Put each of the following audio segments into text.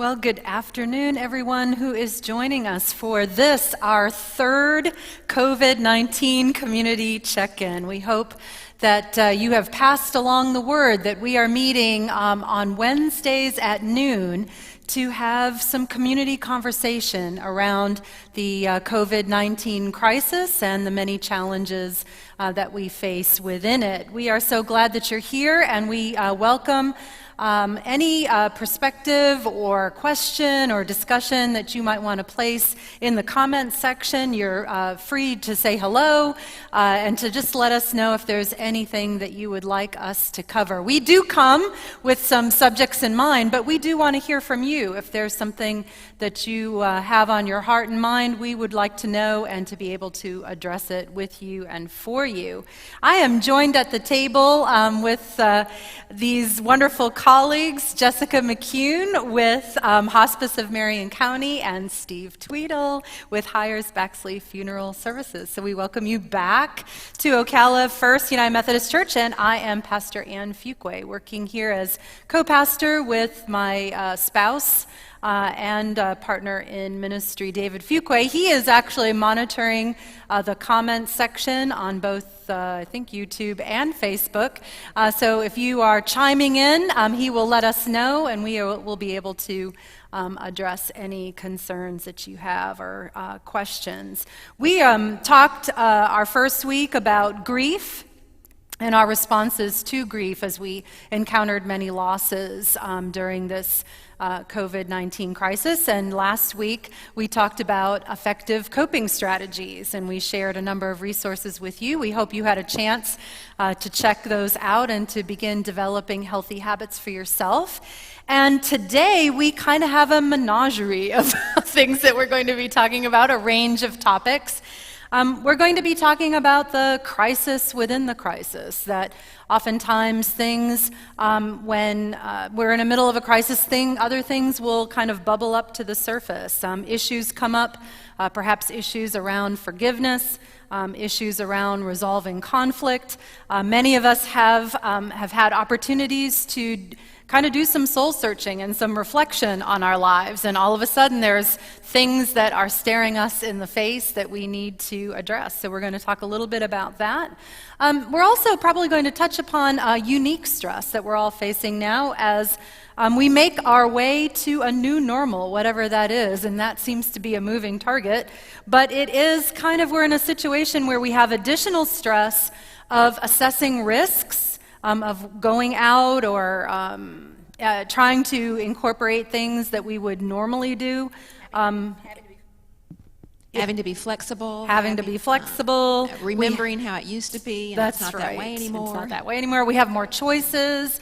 Well, good afternoon, everyone who is joining us for this, our third COVID-19 community check-in. We hope that you have passed along the word that we are meeting on Wednesdays at noon to have some community conversation around the COVID-19 crisis and the many challenges that we face within it. We are so glad that you're here, and we welcome any perspective or question or discussion that you might want to place in the comments section. You're free to say hello and to just let us know if there's anything that you would like us to cover. We do come with some subjects in mind, but we do want to hear from you. If there's something that you have on your heart and mind, we would like to know and to be able to address it with you and for you. I am joined at the table with these wonderful colleagues, Jessica McCune with Hospice of Marion County and Steve Tweedle with Hires Baxley Funeral Services. So we welcome you back to Ocala First United Methodist Church, and I am Pastor Ann Fuqua, working here as co-pastor with my spouse and partner in ministry, David Fuqua. He is actually monitoring the comments section on both, I think, YouTube and Facebook. So if you are chiming in, he will let us know, and we will be able to address any concerns that you have or questions. We talked our first week about grief and our responses to grief as we encountered many losses during this COVID-19 crisis. And last week we talked about effective coping strategies, and we shared a number of resources with you. We hope you had a chance to check those out and to begin developing healthy habits for yourself. And today we kind of have a menagerie of things that we're going to be talking about, a range of topics. We're going to be talking about the crisis within the crisis, that oftentimes things, when we're in the middle of a crisis, other things will kind of bubble up to the surface. Issues come up, perhaps issues around forgiveness, issues around resolving conflict. Many of us have had opportunities to kind of do some soul searching and some reflection on our lives, and all of a sudden there's things that are staring us in the face that we need to address. So we're going to talk a little bit about that. We're also probably going to touch upon unique stress that we're all facing now as we make our way to a new normal, whatever that is, and that seems to be a moving target. But it is kind of, we're in a situation where we have additional stress of assessing risks, of going out or trying to incorporate things that we would normally do. Having to be flexible. Remembering how it used to be, and that's it's not right. that way anymore. It's not that way anymore. We have more choices.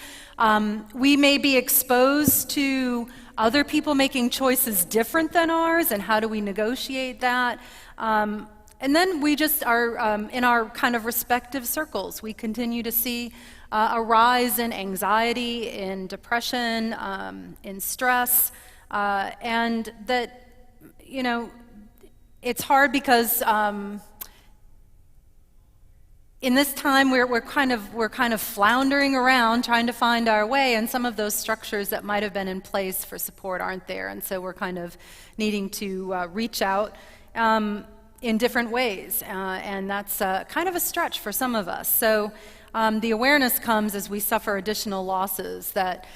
We may be exposed to other people making choices different than ours, and how do we negotiate that? And then we just are in our kind of respective circles. We continue to see a rise in anxiety, in depression, in stress, and that, you know, it's hard because in this time we're kind of floundering around trying to find our way, and some of those structures that might have been in place for support aren't there, and so we're kind of needing to reach out in different ways, and that's kind of a stretch for some of us. So the awareness comes as we suffer additional losses that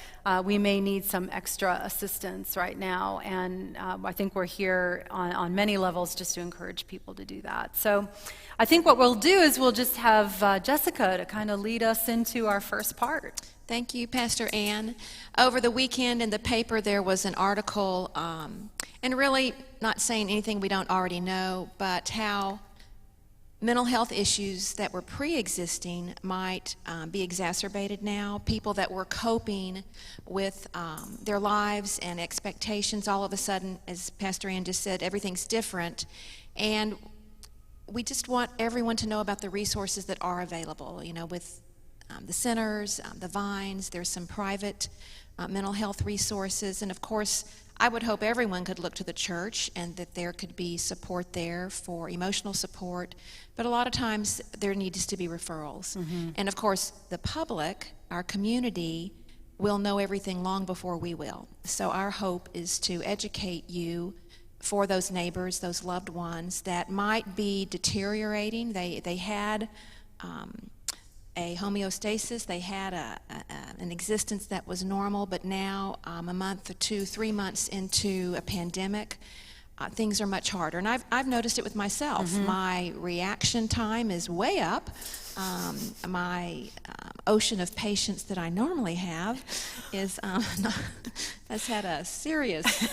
we may need some extra assistance right now, and I think we're here on many levels just to encourage people to do that. So I think what we'll do is we'll just have Jessica to kind of lead us into our first part. Thank you, Pastor Ann. Over the weekend in the paper there was an article, and really not saying anything we don't already know, but how mental health issues that were pre-existing might be exacerbated now. People that were coping with their lives and expectations, all of a sudden, as Pastor Ann just said, everything's different. And we just want everyone to know about the resources that are available, you know, with the centers, the Vines. There's some private mental health resources, and of course I would hope everyone could look to the church and that there could be support there for emotional support, but a lot of times there needs to be referrals. And of course the public, our community, will know everything long before we will. So our hope is to educate you for those neighbors, those loved ones that might be deteriorating. They had a homeostasis, they had an existence that was normal, but now a month or 2, 3 months into a pandemic, things are much harder. And I've noticed it with myself. Mm-hmm. My reaction time is way up. My ocean of patience that I normally have is has had a serious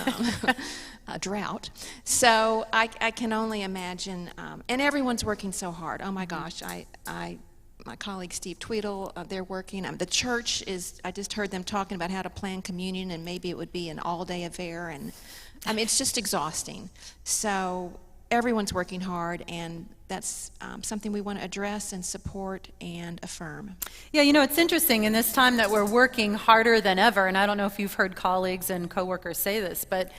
drought. So I can only imagine, and everyone's working so hard. Oh my gosh, my colleague Steve Tweedle, they're working. The church is, I just heard them talking about how to plan communion, and maybe it would be an all-day affair, and I mean, it's just exhausting. So everyone's working hard, and that's something we want to address and support and affirm. Yeah, you know, it's interesting in this time that we're working harder than ever, and I don't know if you've heard colleagues and coworkers say this, but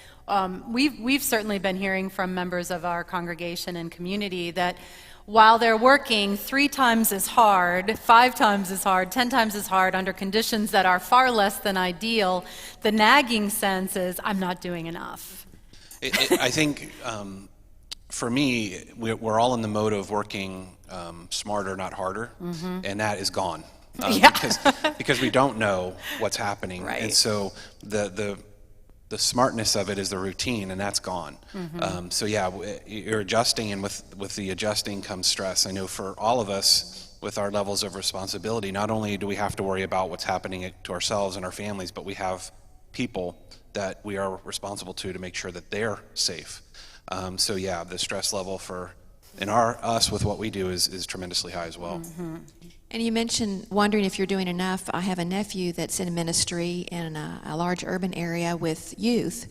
we've certainly been hearing from members of our congregation and community that while they're working 3 times as hard, 5 times as hard, 10 times as hard under conditions that are far less than ideal, the nagging sense is, I'm not doing enough. I think for me, we're all in the mode of working smarter, not harder, Mm-hmm. and that is gone Yeah. because we don't know what's happening, Right. and so the smartness of it is the routine, and that's gone. Mm-hmm. So yeah, you're adjusting, and with the adjusting comes stress. I know for all of us, with our levels of responsibility, not only do we have to worry about what's happening to ourselves and our families, but we have people that we are responsible to make sure that they're safe. So yeah, the stress level in us with what we do is tremendously high as well. Mm-hmm. And you mentioned wondering if you're doing enough. I have a nephew that's in ministry in a large urban area with youth,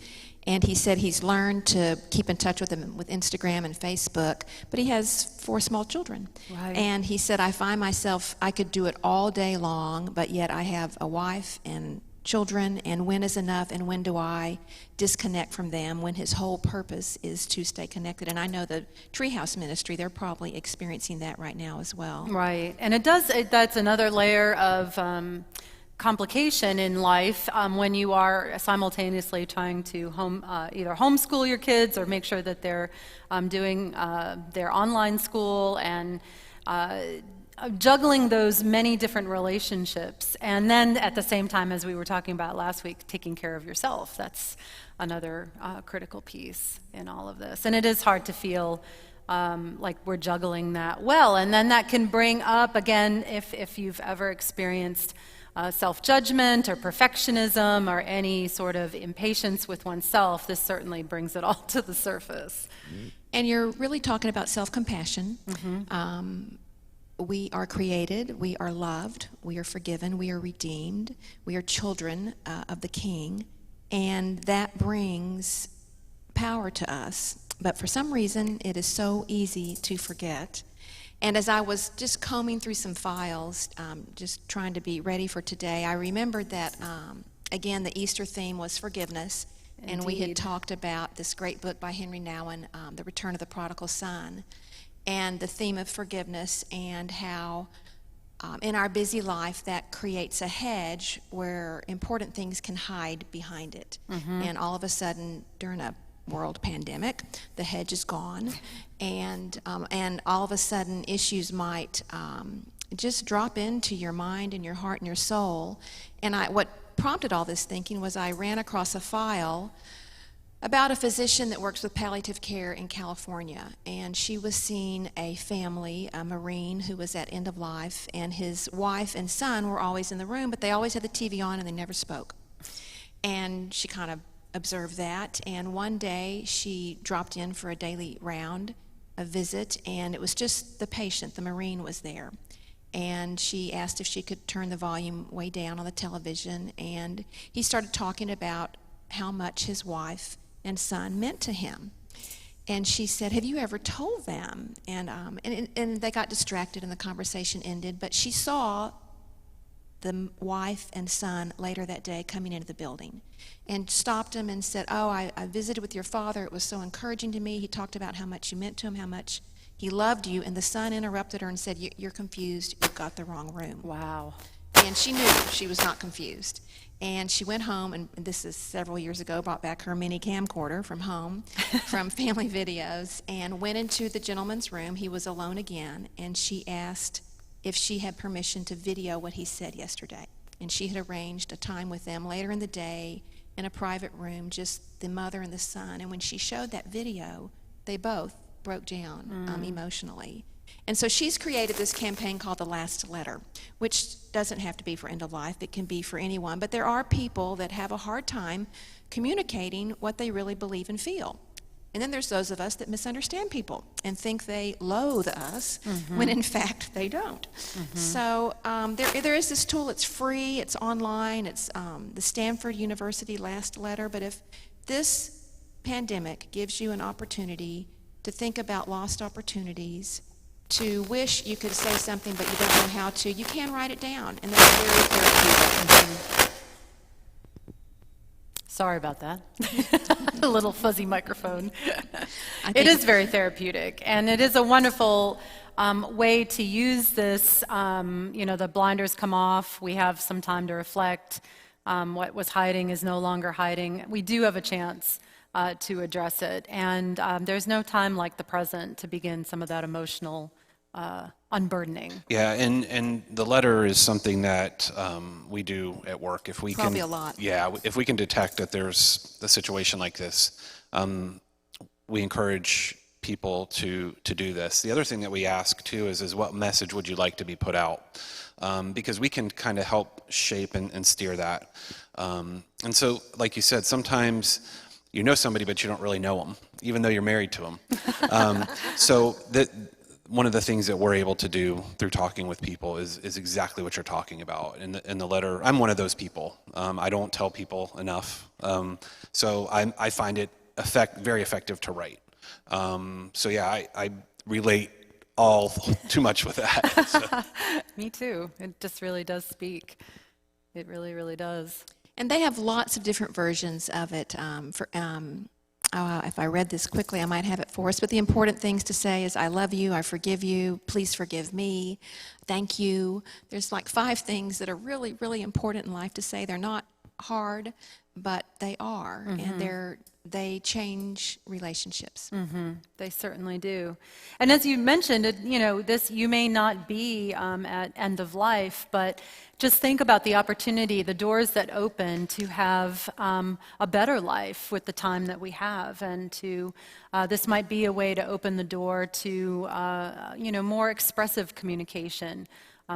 and he said he's learned to keep in touch with them with Instagram and Facebook, but he has 4 small children. Right. And he said, I find myself, I could do it all day long, but yet I have a wife and children, and when is enough, and when do I disconnect from them, when his whole purpose is to stay connected. And I know the Treehouse Ministry, they're probably experiencing that right now as well. Right, and that's another layer of complication in life when you are simultaneously trying to either homeschool your kids or make sure that they're doing their online school, and juggling those many different relationships. And then at the same time, as we were talking about last week, taking care of yourself. That's another critical piece in all of this. And it is hard to feel like we're juggling that well. And then that can bring up, again, if you've ever experienced self-judgment or perfectionism or any sort of impatience with oneself, this certainly brings it all to the surface. And you're really talking about self-compassion. Mm-hmm. We are created, we are loved, we are forgiven, we are redeemed, we are children of the King, and that brings power to us. But for some reason, it is so easy to forget. And as I was just combing through some files, just trying to be ready for today, I remembered that, again, the Easter theme was forgiveness. Indeed. And we had talked about this great book by Henry Nouwen, The Return of the Prodigal Son, and the theme of forgiveness, and how in our busy life that creates a hedge where important things can hide behind it. Mm-hmm. And all of a sudden, during a world pandemic, the hedge is gone, and all of a sudden issues might just drop into your mind and your heart and your soul. And what prompted all this thinking was I ran across a file about a physician that works with palliative care in California, and she was seeing a family, a Marine who was at end of life, and his wife and son were always in the room, but they always had the TV on and they never spoke. And she kind of observed that, and one day she dropped in for a daily round, a visit, and it was just the patient, the Marine was there. And she asked if she could turn the volume way down on the television, and he started talking about how much his wife and son meant to him. And she said, have you ever told them? And they got distracted and the conversation ended, but she saw the wife and son later that day coming into the building and stopped him and said, oh, I visited with your father. It was so encouraging to me. He talked about how much you meant to him, how much he loved you. And the son interrupted her and said, you're confused. You've got the wrong room. Wow. and she knew she was not confused. And she went home, and this is several years ago, brought back her mini camcorder from home, from family videos, and went into the gentleman's room. He was alone again, and she asked if she had permission to video what he said yesterday. And she had arranged a time with them later in the day in a private room, just the mother and the son. And when she showed that video, they both broke down emotionally. And so she's created this campaign called The Last Letter, which doesn't have to be for end of life. It can be for anyone. But there are people that have a hard time communicating what they really believe and feel. And then there's those of us that misunderstand people and think they loathe us when in fact they don't. So there is this tool. It's free. It's online. It's the Stanford University Last Letter. But if this pandemic gives you an opportunity to think about lost opportunities, to wish you could say something but you don't know how to, you can write it down, and that's very therapeutic. Sorry about that. A little fuzzy microphone. It is very therapeutic, and it is a wonderful way to use this. The blinders come off. We have some time to reflect. What was hiding is no longer hiding. We do have a chance to address it, and there's no time like the present to begin some of that emotional unburdening. Yeah, and the letter is something that we do at work. If we Probably can, a lot. Yeah, if we can detect that there's a situation like this, we encourage people to do this. The other thing that we ask too is what message would you like to be put out? Because we can kind of help shape and steer that. And so, like you said, sometimes you know somebody, but you don't really know them, even though you're married to them. So one of the things that we're able to do through talking with people is exactly what you're talking about. In the letter, I'm one of those people. I don't tell people enough. So I find it very effective to write. So yeah, I relate all too much with that. So. Me too. It just really does speak. It really, really does. And they have lots of different versions of it. If I read this quickly, I might have it for us. But the important things to say is, I love you, I forgive you, please forgive me, thank you. There's like 5 things that are really, really important in life to say. They're not hard, but they are. And they change relationships. They certainly do. And as you mentioned, you may not be at end of life, but just think about the opportunity, the doors that open to have a better life with the time that we have, and this might be a way to open the door to more expressive communication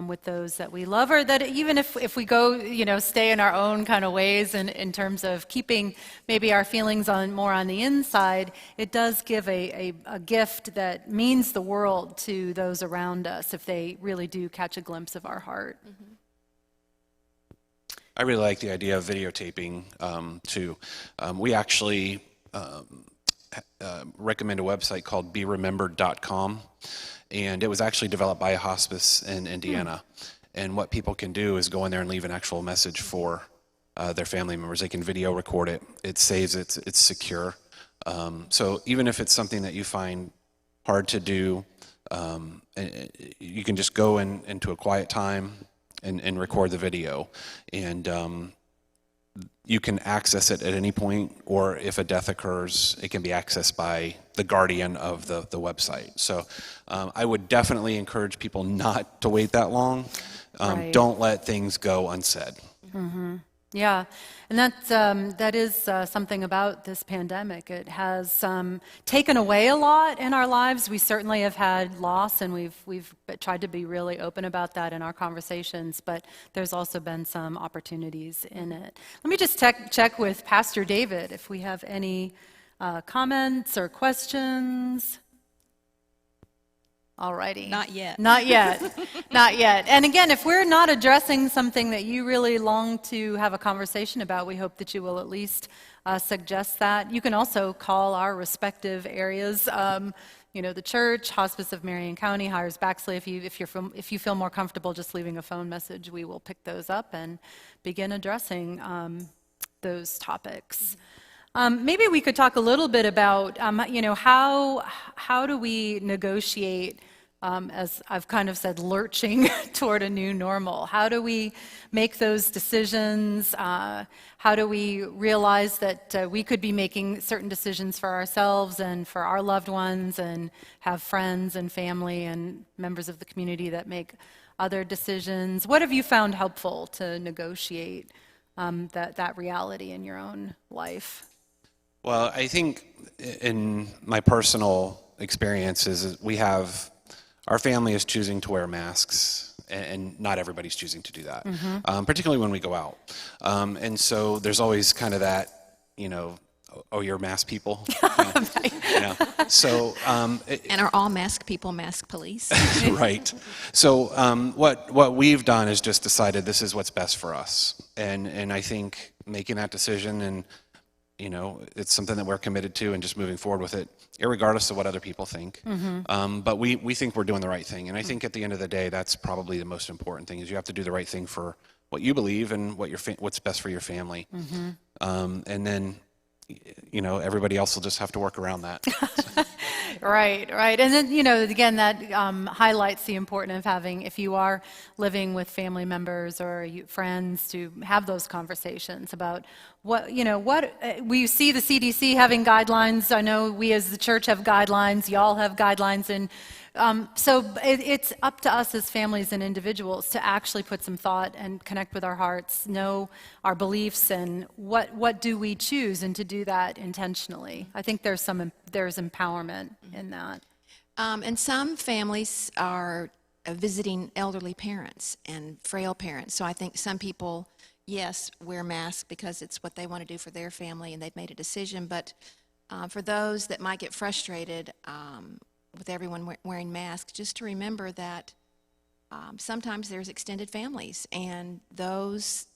with those that we love, or that even if we go, stay in our own kind of ways in terms of keeping maybe our feelings more on the inside, it does give a gift that means the world to those around us if they really do catch a glimpse of our heart. I really like the idea of videotaping too. We actually recommend a website called beremembered.com. And it was actually developed by a hospice in Indiana. And what people can do is go in there and leave an actual message for their family members. They can video record it. It saves it. It's secure. So even if it's something that you find hard to do, you can just go into a quiet time and record the video. And you can access it at any point, or if a death occurs, it can be accessed by the guardian of the website. So I would definitely encourage people not to wait that long. Right. Don't let things go unsaid. Yeah, and that is something about this pandemic. It has taken away a lot in our lives. We certainly have had loss, and we've tried to be really open about that in our conversations, but there's also been some opportunities in it. Let me just check with Pastor David if we have any comments or questions. All righty. Not yet. Not yet. Not yet. And again, if we're not addressing something that you really long to have a conversation about, we hope that you will at least suggest that. You can also call our respective areas, the church, Hospice of Marion County, Hires Baxley. If you feel more comfortable just leaving a phone message, we will pick those up and begin addressing those topics. Maybe we could talk a little bit about, how do we negotiate as I've kind of said, lurching toward a new normal. How do we make those decisions? How do we realize that we could be making certain decisions for ourselves and for our loved ones, and have friends and family and members of the community that make other decisions? What have you found helpful to negotiate that reality in your own life? Well, I think in my personal experience is our family is choosing to wear masks, and not everybody's choosing to do that, particularly when we go out. And so there's always kind of that, oh, you're mask people. So, and are all mask people mask police? Right. So what we've done is just decided this is what's best for us, and I think making that decision, and it's something that we're committed to, and just moving forward with it, irregardless of what other people think. But we think we're doing the right thing, and I think at the end of the day, that's probably the most important thing, is you have to do the right thing for what you believe and what's best for your family. And then, everybody else will just have to work around that. Right. And then, again, that highlights the importance of having, if you are living with family members or friends, to have those conversations about what we see the CDC having guidelines. I know we as the church have guidelines, y'all have guidelines, and so it's up to us as families and individuals to actually put some thought and connect with our hearts, know our beliefs, and what do we choose, and to do that intentionally. I think there's empowerment in that. And some families are visiting elderly parents and frail parents. So I think some people, yes, wear masks because it's what they want to do for their family and they've made a decision. But for those that might get frustrated with everyone wearing masks, just to remember that sometimes there's extended families, and those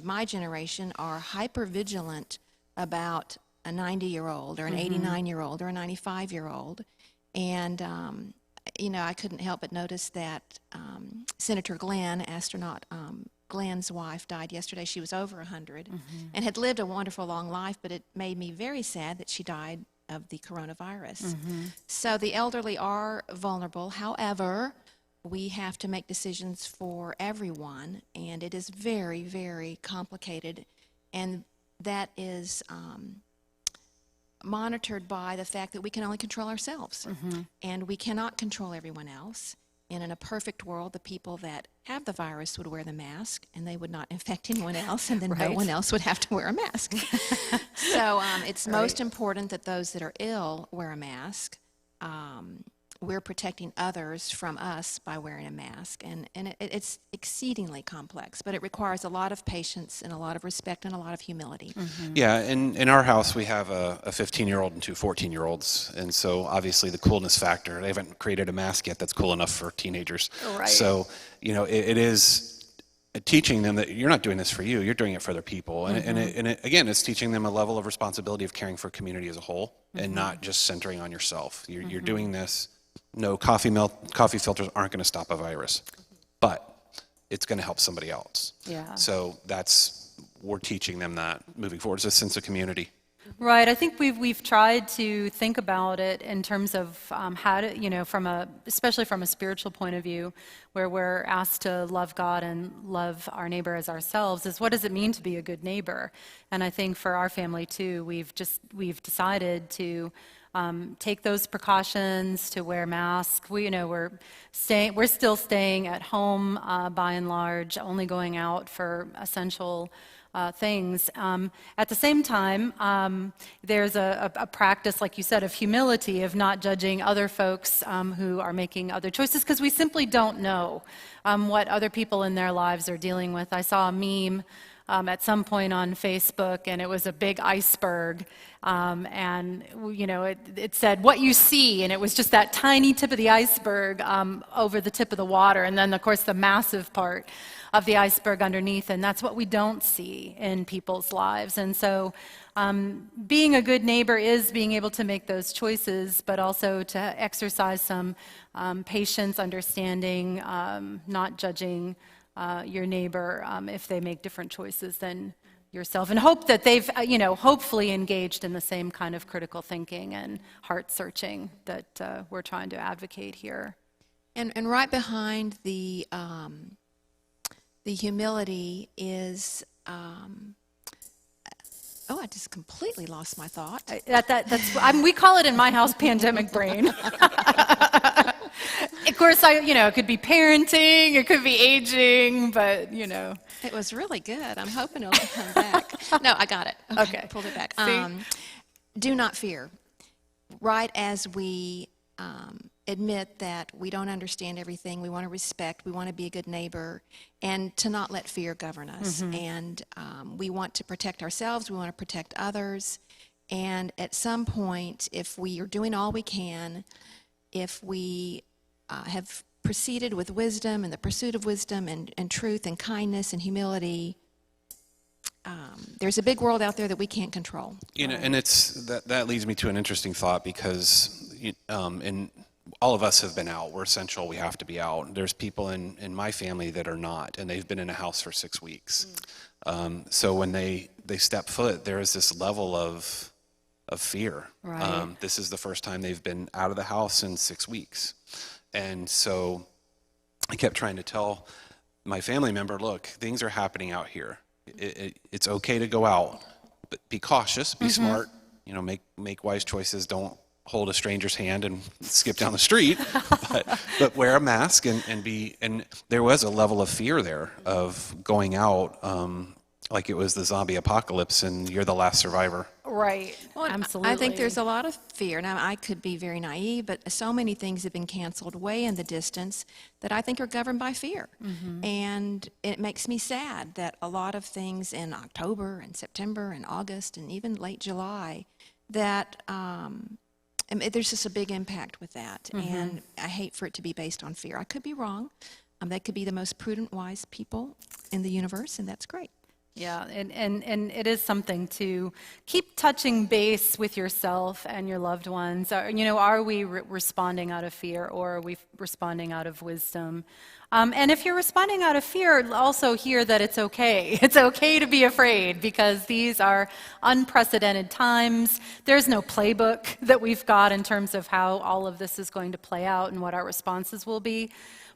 my generation are hyper vigilant about a 90-year-old or an 89-year-old or a 95-year-old. And, I couldn't help but notice that Senator Glenn, astronaut Glenn's wife, died yesterday. She was over 100 and had lived a wonderful long life, but it made me very sad that she died of the coronavirus. So the elderly are vulnerable. However, we have to make decisions for everyone, and it is very, very complicated. And that is monitored by the fact that we can only control ourselves, and we cannot control everyone else. And in a perfect world, the people that have the virus would wear the mask, and they would not infect anyone else, and then no one else would have to wear a mask. So it's most important that those that are ill wear a mask. We're protecting others from us by wearing a mask, and it's exceedingly complex, but it requires a lot of patience and a lot of respect and a lot of humility. Yeah, in our house we have a 15-year-old and two 14-year-olds, and so obviously the coolness factor, they haven't created a mask yet that's cool enough for teenagers. So, it is teaching them that you're not doing this for you, you're doing it for other people. And again, it's teaching them a level of responsibility of caring for community as a whole, and not just centering on yourself. You're doing this. No, coffee filters aren't going to stop a virus, but it's going to help somebody else. So we're teaching them that moving forward. It's a sense of community. Right. I think we've tried to think about it in terms of how to, especially from a spiritual point of view, where we're asked to love God and love our neighbor as ourselves, is what does it mean to be a good neighbor? And I think for our family too, we've decided to take those precautions, to wear masks. We're still staying at home by and large, only going out for essential things. At the same time, there's a practice, like you said, of humility, of not judging other folks who are making other choices, because we simply don't know what other people in their lives are dealing with. I saw a meme at some point on Facebook, and it was a big iceberg, and it said what you see, and it was just that tiny tip of the iceberg over the tip of the water, and then of course the massive part of the iceberg underneath, and that's what we don't see in people's lives. And so being a good neighbor is being able to make those choices, but also to exercise some patience, understanding, not judging your neighbor if they make different choices than yourself, and hope that they've, hopefully engaged in the same kind of critical thinking and heart searching that we're trying to advocate here. And right behind the humility is, I just completely lost my thought. We call it in my house pandemic brain. Of course, it could be parenting, it could be aging, but It was really good. I'm hoping it'll come back. No, I got it. Okay. I pulled it back. Do not fear. Right as we admit that we don't understand everything, we want to respect, we want to be a good neighbor, and to not let fear govern us. And we want to protect ourselves, we want to protect others, and at some point, if we are doing all we can, if we have proceeded with wisdom and the pursuit of wisdom and truth and kindness and humility, there's a big world out there that we can't control. And that leads me to an interesting thought, because all of us have been out. We're essential. We have to be out. There's people in my family that are not, and they've been in a house for 6 weeks. So when they step foot, there is this level of fear. Right. This is the first time they've been out of the house in 6 weeks. And so I kept trying to tell my family member, look, things are happening out here. It's okay to go out, but be cautious, be smart, make wise choices. Don't hold a stranger's hand and skip down the street, but wear a mask and there was a level of fear there of going out, like it was the zombie apocalypse and you're the last survivor. Right. Well, absolutely. I think there's a lot of fear. Now, I could be very naive, but so many things have been canceled way in the distance that I think are governed by fear. And it makes me sad that a lot of things in October and September and August and even late July, that there's just a big impact with that. And I hate for it to be based on fear. I could be wrong. They could be the most prudent, wise people in the universe, and that's great. Yeah, and it is something to keep touching base with yourself and your loved ones. Are we responding out of fear, or are we responding out of wisdom? And if you're responding out of fear, also hear that it's okay. It's okay to be afraid, because these are unprecedented times. There's no playbook that we've got in terms of how all of this is going to play out and what our responses will be.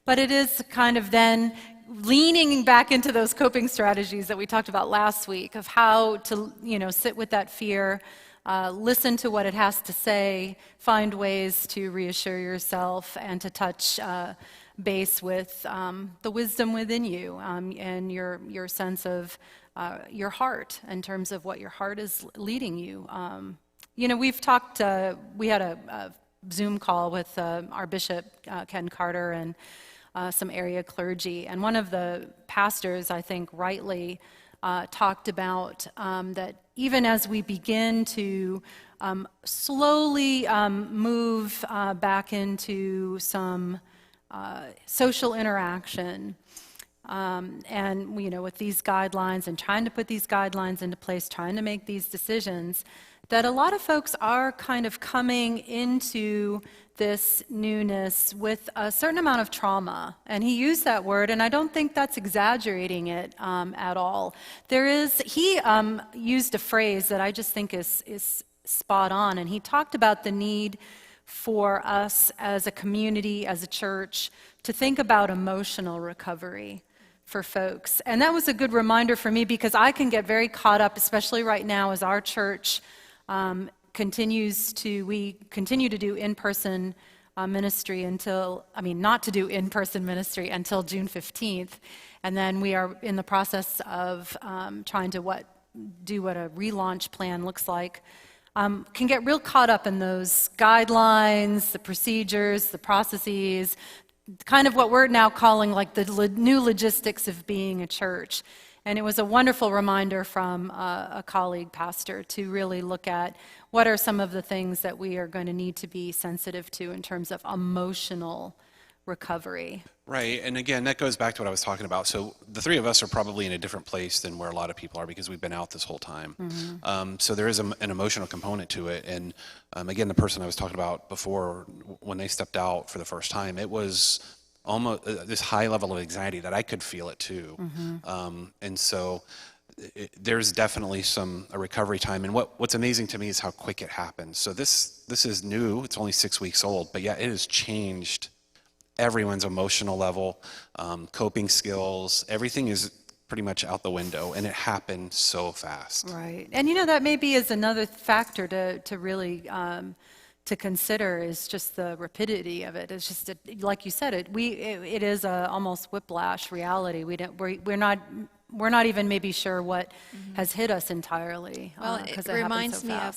But it is kind of then leaning back into those coping strategies that we talked about last week, of how to, sit with that fear, listen to what it has to say, find ways to reassure yourself and to touch base with the wisdom within you, and your sense of your heart, in terms of what your heart is leading you. We've talked, we had a Zoom call with our bishop, Ken Carter, and some area clergy. And one of the pastors, I think rightly, talked about that even as we begin to slowly move back into some social interaction, and with these guidelines and trying to put these guidelines into place, trying to make these decisions, that a lot of folks are kind of coming into this newness with a certain amount of trauma. And he used that word, and I don't think that's exaggerating it at all. He used a phrase that I just think is spot on, and he talked about the need for us as a community, as a church, to think about emotional recovery for folks. And that was a good reminder for me, because I can get very caught up, especially right now as our church continue to do in-person ministry not to do in-person ministry until June 15th. And then we are in the process of trying to do what a relaunch plan looks like. Can get real caught up in those guidelines, the procedures, the processes, kind of what we're now calling like the new logistics of being a church. And it was a wonderful reminder from a colleague pastor to really look at what are some of the things that we are going to need to be sensitive to in terms of emotional recovery. Right, and again, that goes back to what I was talking about. So the three of us are probably in a different place than where a lot of people are, because we've been out this whole time. So there is an emotional component to it. And again, the person I was talking about before, when they stepped out for the first time, it was almost this high level of anxiety that I could feel it too. And so there's definitely a recovery time. And what's amazing to me is how quick it happens. So this is new. It's only 6 weeks old, but yet it has changed everyone's emotional level, coping skills. Everything is pretty much out the window, and it happened so fast. Right. And that maybe is another factor to really to consider, is just the rapidity of it. It's just, like you said, it is a almost whiplash reality. We're not even maybe sure what has hit us entirely. Well, it reminds me of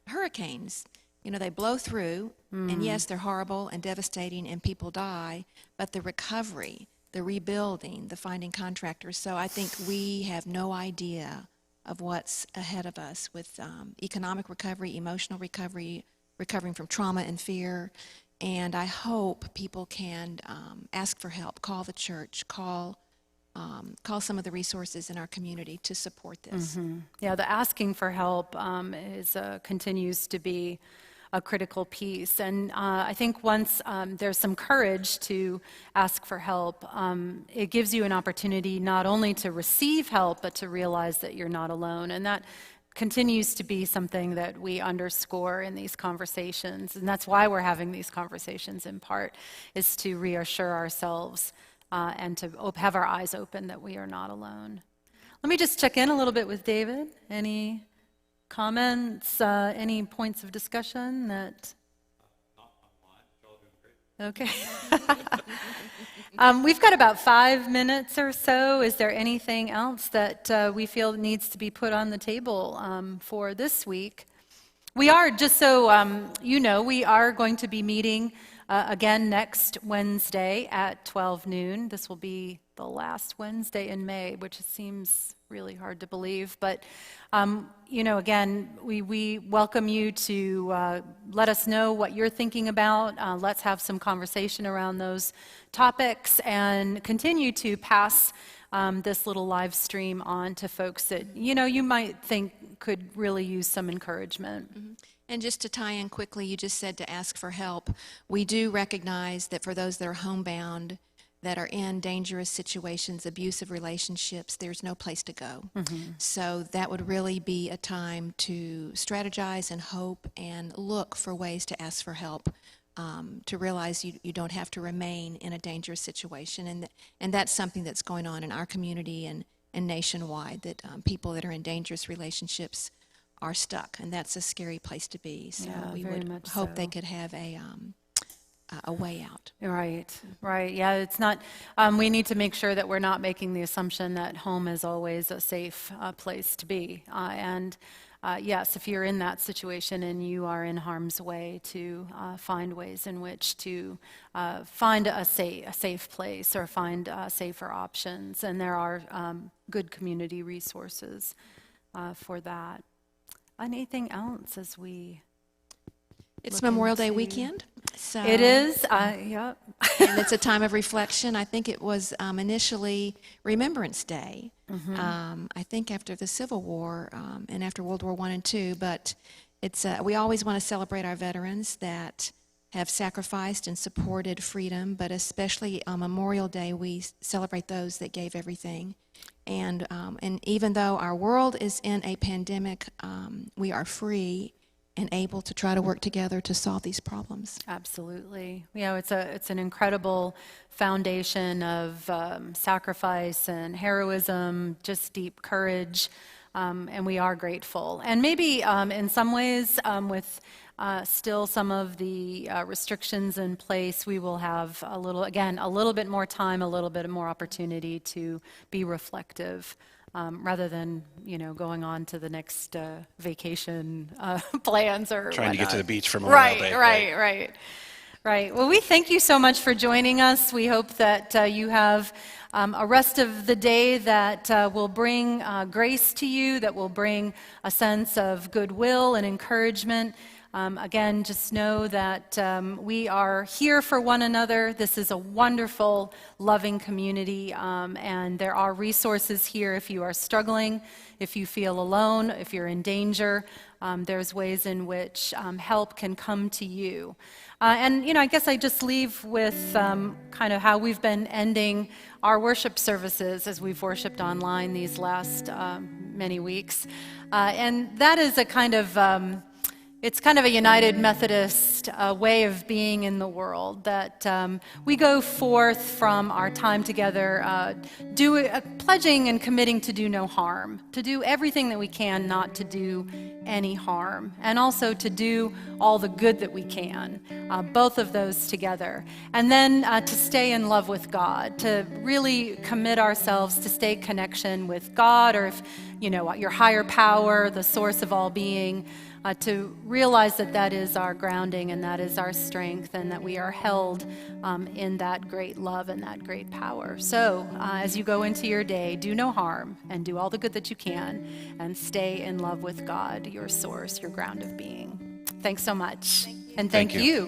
hurricanes. They blow through, and yes, they're horrible and devastating, and people die, but the recovery, the rebuilding, the finding contractors. So I think we have no idea of what's ahead of us with economic recovery, emotional recovery, recovering from trauma and fear. And I hope people can ask for help, call the church, call some of the resources in our community to support this. Yeah, the asking for help continues to be a critical piece. And I think once there's some courage to ask for help, it gives you an opportunity not only to receive help, but to realize that you're not alone. And that continues to be something that we underscore in these conversations. And that's why we're having these conversations, in part, is to reassure ourselves and to have our eyes open that we are not alone. Let me just check in a little bit with David. Any comments, any points of discussion that? Not online. It's all doing great. Okay. We've got about 5 minutes or so. Is there anything else that we feel needs to be put on the table for this week? We are, just so we are going to be meeting again next Wednesday at 12 noon. This will be the last Wednesday in May, which seems really hard to believe. But, again, we welcome you to let us know what you're thinking about. Let's have some conversation around those topics and continue to pass this little live stream on to folks that, you might think could really use some encouragement. Mm-hmm. And just to tie in quickly, you just said to ask for help. We do recognize that for those that are homebound, that are in dangerous situations, abusive relationships, there's no place to go. So that would really be a time to strategize and hope and look for ways to ask for help, to realize you don't have to remain in a dangerous situation. And that's something that's going on in our community and nationwide, that people that are in dangerous relationships are stuck, and that's a scary place to be. So Yeah, we very would much hope so. they could have a way out. Right. Yeah, it's not, we need to make sure that we're not making the assumption that home is always a safe place to be. Yes, if you're in that situation and you are in harm's way, to find ways in which to find a safe place or find safer options. And there are good community resources for that. Anything else as we... It's Memorial Day weekend. So It is, yep. and it's a time of reflection. I think it was initially Remembrance Day, I think after the Civil War and after World War I and II, but it's we always want to celebrate our veterans that have sacrificed and supported freedom, but especially on Memorial Day, we celebrate those that gave everything. And even though our world is in a pandemic, we are free and able to try to work together to solve these problems. Absolutely. It's an incredible foundation of sacrifice and heroism, just deep courage, and we are grateful. And maybe in some ways, with still some of the restrictions in place, we will have a little bit more time, a little bit more opportunity to be reflective. Rather than, going on to the next vacation plans or Trying to get whatnot. to the beach for Memorial Day. Right. Well, we thank you so much for joining us. We hope that you have a rest of the day that will bring grace to you, that will bring a sense of goodwill and encouragement. Again, just know that we are here for one another. This is a wonderful, loving community, and there are resources here if you are struggling, if you feel alone, if you're in danger. There's ways in which help can come to you. And, I guess I just leave with kind of how we've been ending our worship services as we've worshiped online these last many weeks. And that is a kind of, it's kind of a United Methodist way of being in the world, that we go forth from our time together pledging and committing to do no harm, to do everything that we can not to do any harm, and also to do all the good that we can, both of those together. And then to stay in love with God, to really commit ourselves to stay connection with God, or if, your higher power, the source of all being, to realize that that is our grounding and that is our strength, and that we are held in that great love and that great power. So as you go into your day, do no harm and do all the good that you can, and stay in love with God, your source, your ground of being. Thanks so much. And thank you.